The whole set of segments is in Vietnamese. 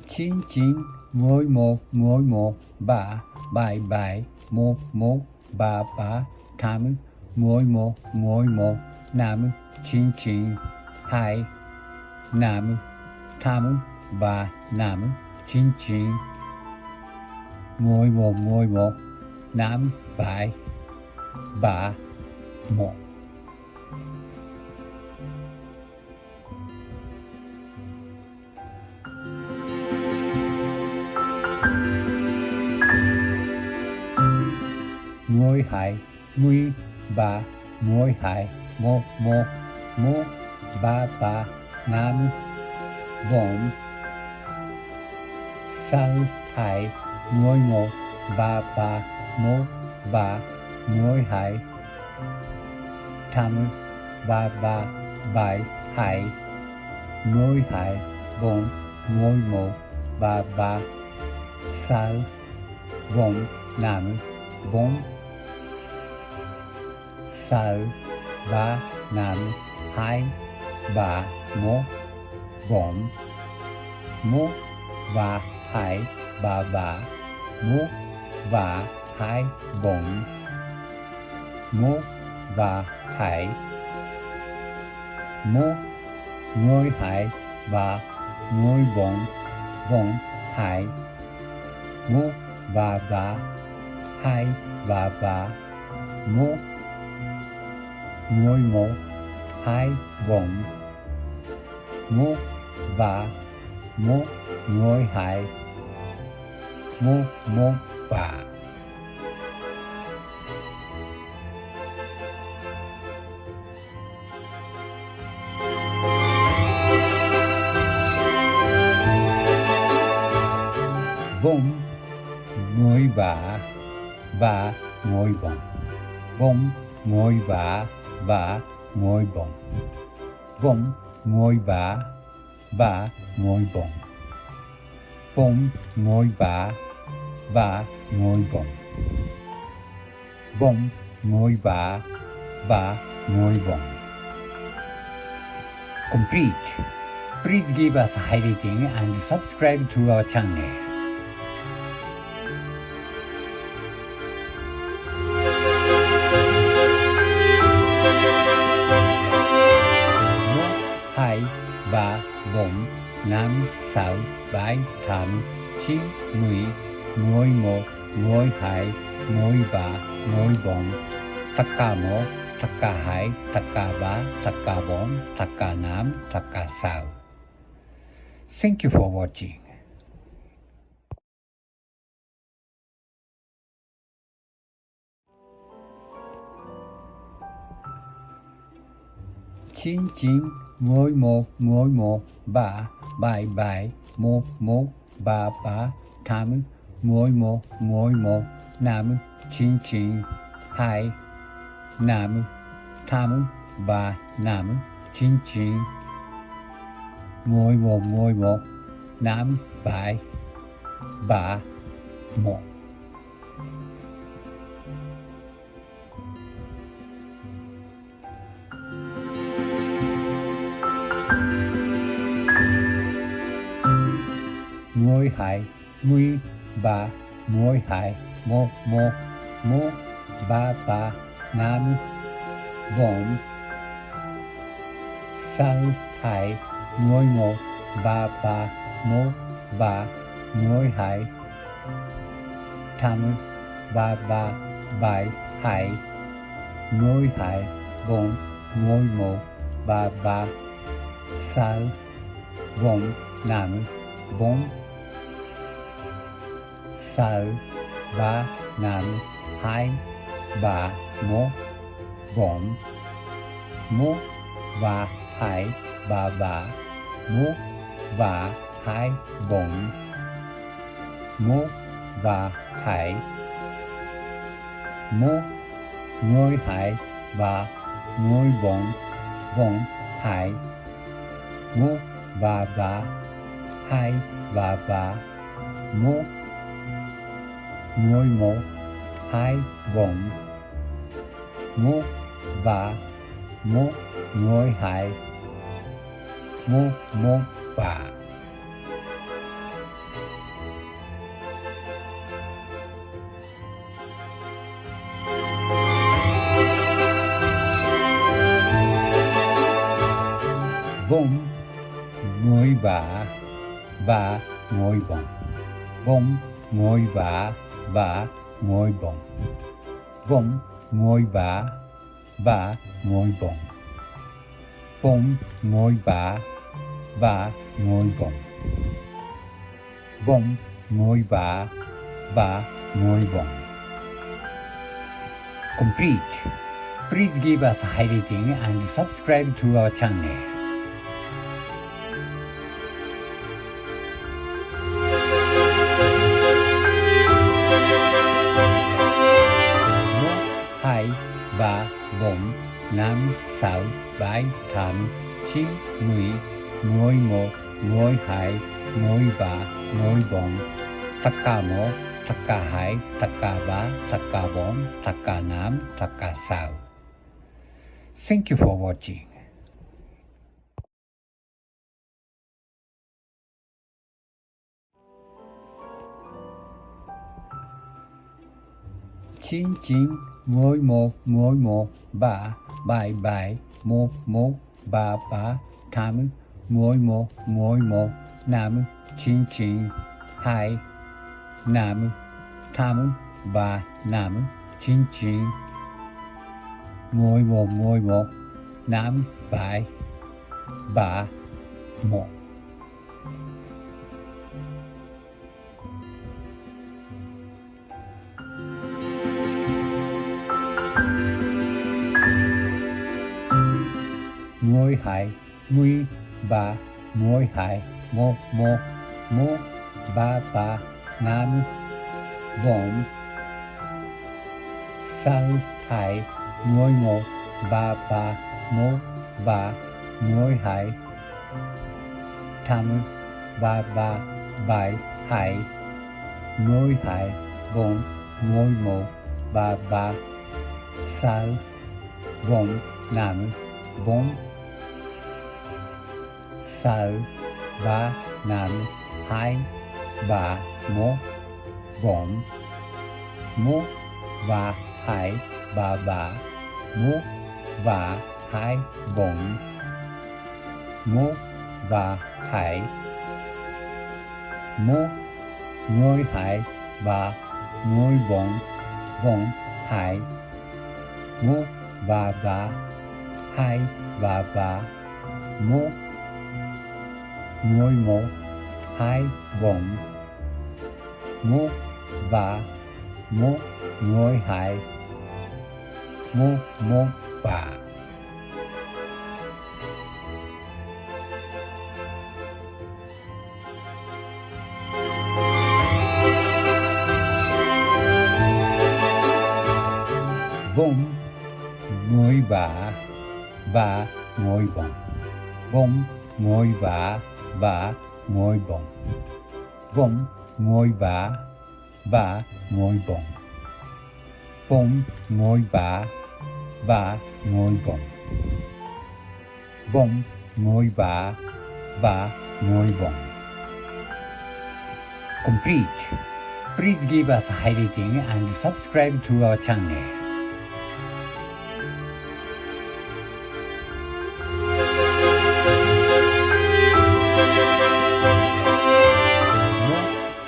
chín chín, mười một, ba, bảy bảy, một, ba ba, tám, mười một, năm, chín, hai, năm, tám, ba, năm, chín, mười một, năm, bảy, ba, một. Mười hai, mười ba, mười hai, một, ba ba, năm, bốn, sáu, hai, mười một, ba ba, một, ba, mười hai, tám, ba ba, bảy, hai, mười hai, bốn, mười một, ba ba, sáu, bốn, năm, bốn, sáu, ba, năm, hai, ba, một, bốn, một, ba, hai, ba ba, một, ba, hai, bốn, một, ba, hai, một, mười hai, ba, mười bốn, hai, một, ba ba, hai, ba ba, một, mười một, hai, bốn, một, ba, một, mười hai, một, ba. Bốn, mười ba, mười bốn. Bốn, mười ba, mười bốn. Bốn, mười ba, mười bốn. Bốn, mười ba, mười bốn. Bốn, mười ba, mười bốn. Complete. Please give us a high rating and subscribe to our channel. Hai, ba, bốn, năm, sáu, bảy, tám, chín, mười một, mười hai, mười ba, mười bốn. Tất cả một, tất cả hai, tất cả ba, tất cả bốn, tất cả năm, tất cả sáu. Thank you for watching. Chín, mười một, ba, bảy bảy, một, ba ba, tám, mười một, năm, chín, hai, năm, tám, ba, năm, chín, mười một, năm, bảy, ba, một. Mười hai, mười ba, mười hai, một, ba ba, năm, bốn, sáu, hai, mười một, ba ba, một, ba, mười hai, tám, ba ba, bảy, hai, mười hai, bốn, mười một, ba ba, sáu, bốn, năm, bốn, sáu, ba, năm, hai, ba, một, bốn, một, ba, hai, ba ba, một, ba, hai, bốn, một, ba, hai, một, mười hai, ba, mười bốn, hai, một, ba ba, hai, ba ba, một, mười một, hai, bốn, một, ba, một, mười hai, một, ba. bom, ngồi bả, bả, ngồi bom. Bom, ngồi bả, bả, ngồi bom. Bom, ngồi bả, bả, ngồi bom. Bom, ngồi bả, bả, ngồi bom. Bom, ngồi bả, bả, ngồi bom. Complete. Please give us a high rating and subscribe to our channel. Một, hai, ba, bốn, năm, sáu, bảy, tám, chín, mười, 11, 12, 13, 14, tất cả 1, tất cả 2, tất cả 3, tất cả 4, tất cả 5, tất cả 6. Thank you for watching. Chín, 11, 3, 7, 1, 3, 8, 11, 5, 9, 2, 5, 8, 3, 5, 9, 11, 5, 7, 3, 1. Ngồi hai, 13, 12, 1, 3, 5, 4, 6, 2, 11, 3, 1, 3, 12, 8, 3, 7, 2, 12, 4, 11, 3, 6, 4, 5, 4, 6, 3, 5, 2, 3, 1, 4, 1, 3, 2, 3, 1, 3, 2, 4, 1, 3, 2, 1, ngồi 2, 3, ngồi 4, 2, 1, 3, 2, 3, 1, ngồi 1, 2, 4, 1, 3, 1, ngồi 2, 1, 3. Bom, ngồi bả, ngồi bom. Bom, ngồi bả, ngồi bom. Bom, ngồi bả, ngồi bom. Bom, ngồi bả, ngồi bom. Bom, ngồi bả, ngồi bom. Complete. Please give us a high rating and subscribe to our channel.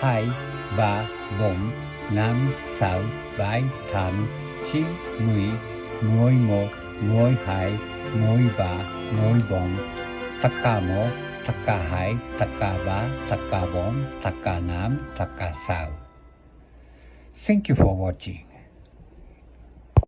Hai, ba, bốn, năm, sáu, bảy, tám, chín, 10, 11, 12, 13, 14, tất cả 1, tất cả 2, tất cả 3, tất cả 4, tất cả 5, tất cả 6. Thank you for watching.